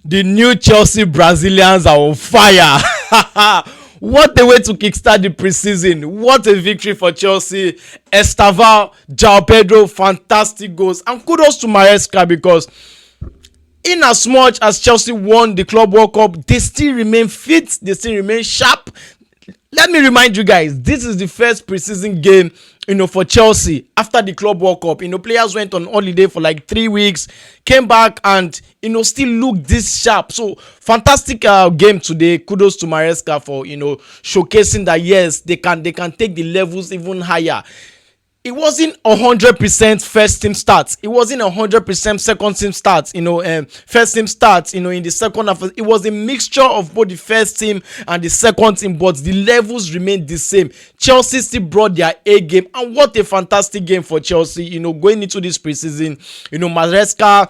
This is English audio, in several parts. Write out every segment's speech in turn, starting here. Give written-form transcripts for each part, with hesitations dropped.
The new Chelsea Brazilians are on fire. What a way to kickstart the preseason. What a victory for Chelsea. Estevao, Joao Pedro, fantastic goals. And kudos to Maresca, because in as much as Chelsea won the Club World Cup, they still remain fit. They still remain sharp. Let me remind you guys, this is the first preseason game, for Chelsea after the Club World Cup. Players went on holiday for like 3 weeks, came back and, still look this sharp. So, fantastic game today. Kudos to Maresca for, showcasing that, yes, they can take the levels even higher. It wasn't 100% first team starts. It wasn't 100% second team starts. First team starts. In the second half, it was a mixture of both the first team and the second team, but the levels remained the same. Chelsea still brought their A game, and what a fantastic game for Chelsea. Going into this preseason, Maresca,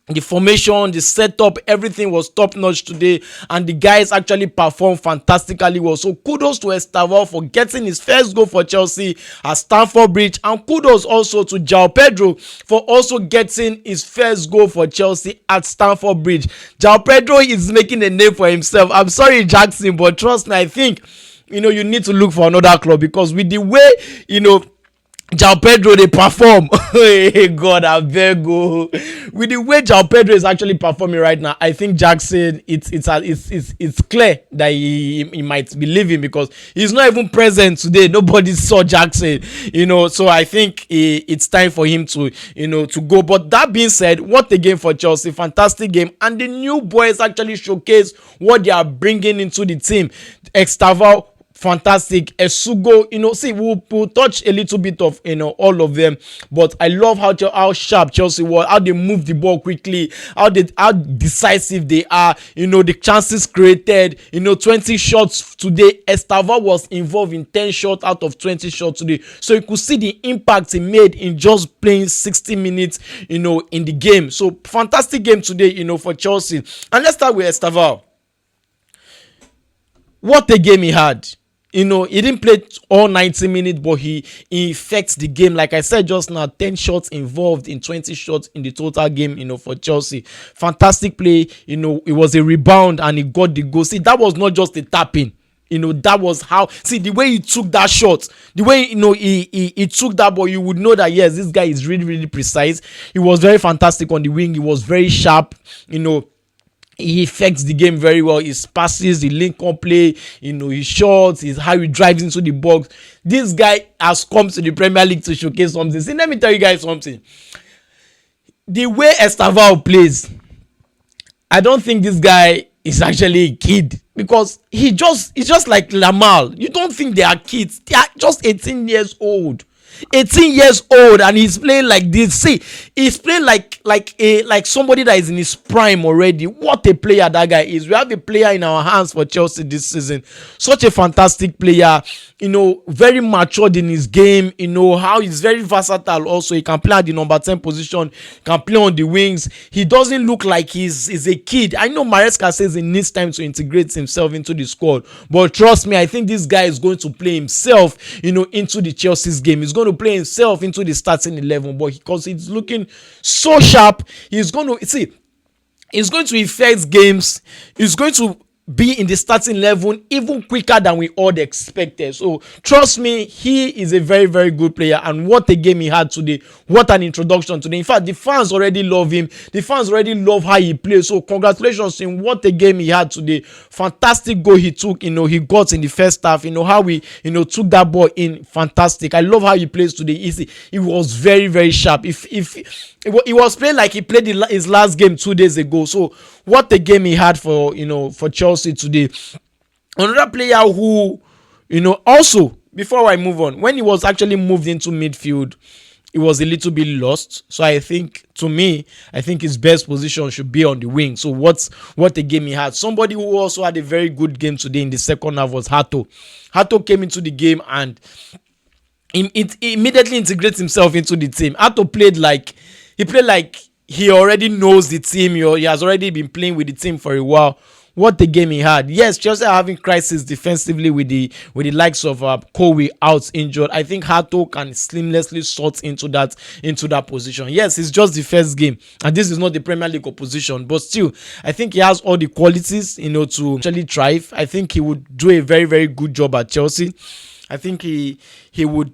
the formation, the setup, everything was top notch today, and the guys actually performed fantastically well. So kudos to Estevao for getting his first goal for Chelsea at Stamford Bridge, and kudos also to Joao Pedro for also getting his first goal for Chelsea at Stamford Bridge. Joao Pedro is making a name for himself. I'm sorry, Jackson, but trust me, I think you need to look for another club, because with the way Joao Pedro they perform, hey God, I beg you. With the way Joao Pedro is actually performing right now, I think Jackson, it's clear that he might be leaving, because he's not even present today. Nobody saw Jackson, So I think it's time for him to to go. But that being said, what a game for Chelsea! Fantastic game, and the new boys actually showcase what they are bringing into the team. Estevao, fantastic. Esugo, see, we'll touch a little bit of all of them, but I love how sharp Chelsea was, how they move the ball quickly, how decisive they are. The chances created. 20 shots today. Estevao was involved in 10 shots out of 20 shots today, so you could see the impact he made in just playing 60 minutes. In the game. So fantastic game today. For Chelsea. And let's start with Estevao. What a game he had. He didn't play all 90 minutes, but he affects the game. Like I said just now, 10 shots involved in 20 shots in the total game, for Chelsea. Fantastic play. It was a rebound and he got the goal. See, that was not just a tapping. That was how, see, the way he took that shot, the way, he took that ball, you would know that, yes, this guy is really, really precise. He was very fantastic on the wing. He was very sharp, He affects the game very well. His passes, the link-up play, his shots, how he drives into the box. This guy has come to the Premier League to showcase something. See, let me tell you guys something. The way Estevao plays, I don't think this guy is actually a kid, because he's just like Lamal. You don't think they are kids. They are just 18 years old. 18 years old, and he's playing like this. See, he's playing like somebody that is in his prime already. What a player that guy is. We have a player in our hands for Chelsea this season. Such a fantastic player. Very matured in his game. How he's very versatile also. He can play at the number 10 position, can play on the wings. He doesn't look like he's a kid. I know Maresca says he needs time to integrate himself into the squad, but trust me, I think this guy is going to play himself into the Chelsea's game. He's going to play himself into the starting 11, but because he's looking so sharp, he's going to affect games. He's going to be in the starting 11 even quicker than we all expected. So trust me, he is a very, very good player, and what a game he had today. What an introduction today. In fact, the fans already love him. The fans already love how he plays. So congratulations to him. What a game he had today. Fantastic goal he took. He got in the first half. How he took that ball in. Fantastic. I love how he plays today. He was very, very sharp. If he was playing like he played his last game 2 days ago. So what a game he had for Chelsea today. Another player who, also, before I move on, when he was actually moved into midfield, he was a little bit lost. So I think his best position should be on the wing. So what a game he had. Somebody who also had a very good game today in the second half was Hato. Hato came into the game and he immediately integrates himself into the team. Hato played like he already knows the team. He has already been playing with the team for a while. What a game he had. Yes, Chelsea are having crisis defensively with the likes of Kobe out injured. I think Hato can seamlessly sort into that position. Yes, it's just the first game, and this is not the Premier League opposition, but still, I think he has all the qualities, to actually thrive. I think he would do a very, very good job at Chelsea. I think he would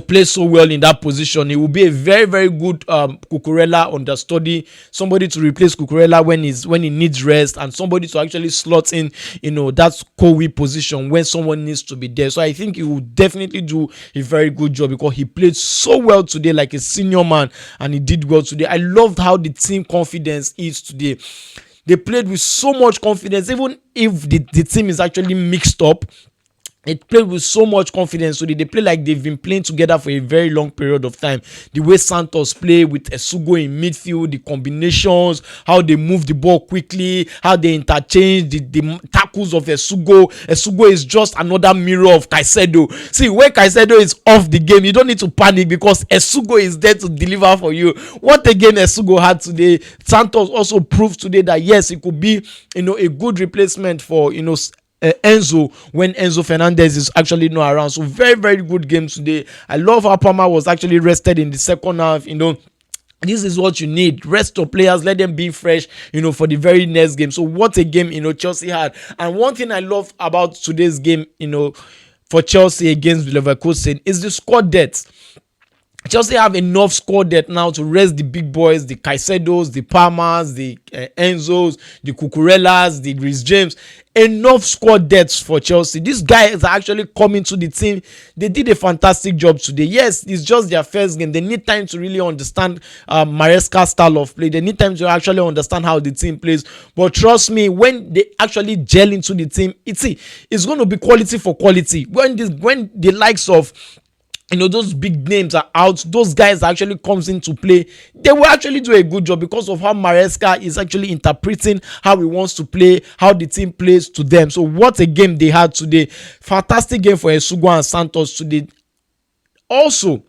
play so well in that position. He will be a very, very good Cucurella understudy, somebody to replace Cucurella when he needs rest, and somebody to actually slot in, that Kobe position when someone needs to be there. So I think he will definitely do a very good job because he played so well today, like a senior man, and he did well today. I loved how the team confidence is today. They played with so much confidence, even if the team is actually mixed up. It played with so much confidence. So they play like they've been playing together for a very long period of time. The way Santos play with Esugo in midfield, the combinations, how they move the ball quickly, how they interchange, the tackles of Esugo. Esugo is just another mirror of Caicedo. See, when Caicedo is off the game, you don't need to panic because Esugo is there to deliver for you. What a game Esugo had today. Santos also proved today that yes, it could be, a good replacement for, Enzo when Enzo Fernandez is actually not around. So very, very good game today. I love how Palmer was actually rested in the second half. This is what you need. Rest your players, let them be fresh, for the very next game. So what a game, Chelsea had. And one thing I love about today's game, for Chelsea against Leverkusen is the squad depth. Chelsea have enough squad depth now to rest the big boys, the Caicedos, the Palmers, the Enzos, the Cucurellas, the Reece James. Enough squad depth for Chelsea. These guys are actually coming to the team. They did a fantastic job today. Yes, it's just their first game. They need time to really understand Maresca's style of play. They need time to actually understand how the team plays. But trust me, when they actually gel into the team, it's going to be quality for quality. When the likes of those big names are out, those guys actually comes into play, they will actually do a good job because of how Maresca is actually interpreting how he wants to play, how the team plays to them. So what a game they had today. Fantastic game for Esugo and Santos today. Also,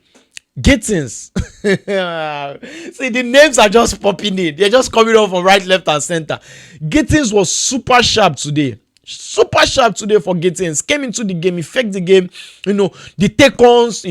Gittens. See, the names are just popping in. They're just coming off from right, left, and center. Gittens was super sharp today. Super sharp today for Gittens. Came into the game, affect the game. The take-ons,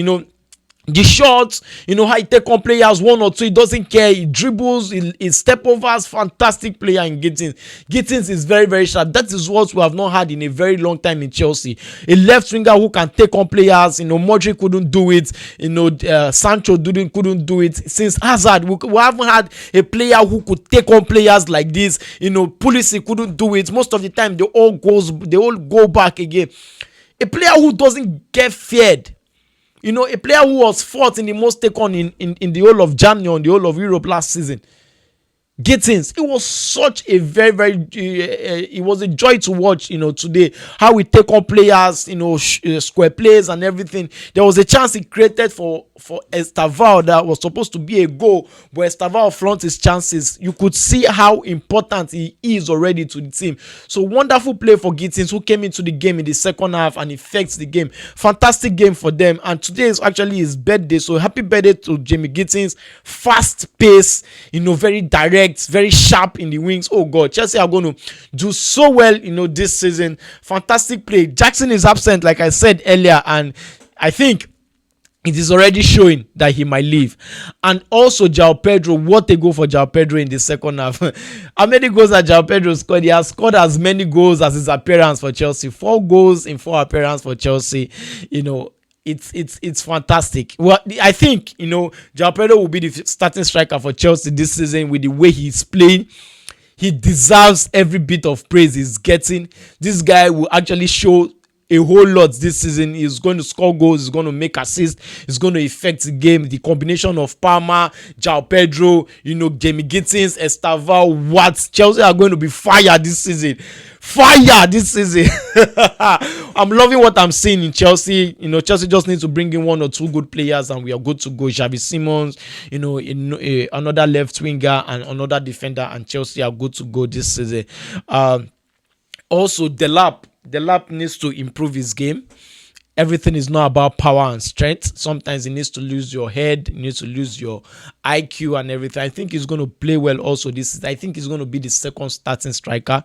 the shots, how he take on players one or two, he doesn't care. He dribbles, he step overs. Fantastic player in Gittens. Gittens is very, very sharp. That is what we have not had in a very long time in Chelsea. A left winger who can take on players. Modric couldn't do it. Sancho couldn't do it. Since Hazard, we haven't had a player who could take on players like this. Pulisic couldn't do it. Most of the time, they all go back again. A player who doesn't get feared. A player who was fourth in the most take on in the whole of Germany, on the whole of Europe last season. Gittens, it was such a very, very, it was a joy to watch, today, how we take on players, square plays and everything. There was a chance he created for Estevao that was supposed to be a goal, but Estevao flaunted his chances. You could see how important he is already to the team. So wonderful play for Gittens, who came into the game in the second half and affects the game. Fantastic game for them. And today is actually his birthday, so happy birthday to Jamie Gittens. Fast pace, very direct, very sharp in the wings. Oh God, Chelsea are going to do so well, this season. Fantastic play. Jackson is absent, like I said earlier, and I think it is already showing that he might leave. And also Joao Pedro, what a goal for Joao Pedro in the second half. How many goals has Joao Pedro scored? He has scored as many goals as his appearance for Chelsea. 4 goals in 4 appearances for Chelsea. It's fantastic. Well, I think Joao Pedro will be the starting striker for Chelsea this season with the way he's playing. He deserves every bit of praise he's getting. This guy will actually show a whole lot this season. He's going to score goals, he's going to make assists, he's going to affect the game. The combination of Palmer, Joao Pedro, Jamie Gittens, Estevao, Watts. Chelsea are going to be fire this season. Fire this season. I'm loving what I'm seeing in Chelsea. Chelsea just needs to bring in 1 or 2 good players and we are good to go. Xavi Simons, another left winger and another defender, and Chelsea are good to go this season. Also, Delap needs to improve his game. everything is not about power and strength. Sometimes you need to lose your head, you need to lose your IQ and everything. I think he's going to play well also this season. I think he's going to be the second starting striker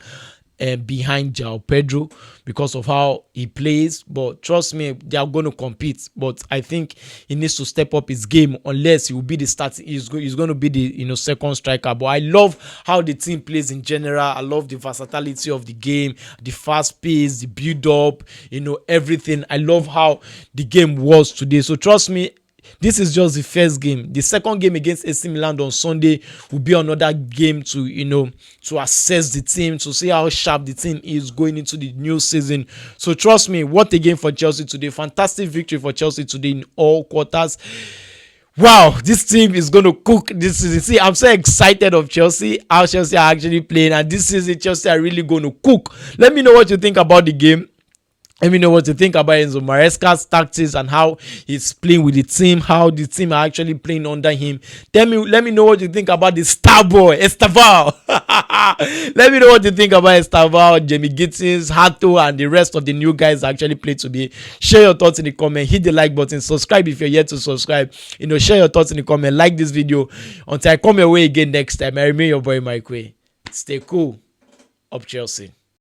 behind Joao Pedro because of how he plays. But trust me, they are going to compete. But I think he needs to step up his game, unless he will be the starting. He's going to be the second striker. But I love how the team plays in general. I love the versatility of the game, the fast pace, the build up, everything. I love how the game was today. So trust me, this is just the first game. The second game against AC Milan on Sunday will be another game to to assess the team, to see how sharp the team is going into the new season. So trust me, what a game for Chelsea today. Fantastic victory for Chelsea today in all quarters. Wow, this team is going to cook this season. See, I'm so excited of Chelsea, how Chelsea are actually playing, and this season Chelsea are really going to cook. Let me know what you think about the game. Let me know what you think about Enzo Maresca's tactics and how he's playing with the team, how the team are actually playing under him. Let me know what you think about the star boy, Estevao. Let me know what you think about Estevao, Jamie Gittens, Hato, and the rest of the new guys that actually play today. Share your thoughts in the comment. Hit the like button. Subscribe if you're yet to subscribe. Share your thoughts in the comment. Like this video. Until I come your way again next time, I remain your boy Mike Way. Stay cool. Up Chelsea.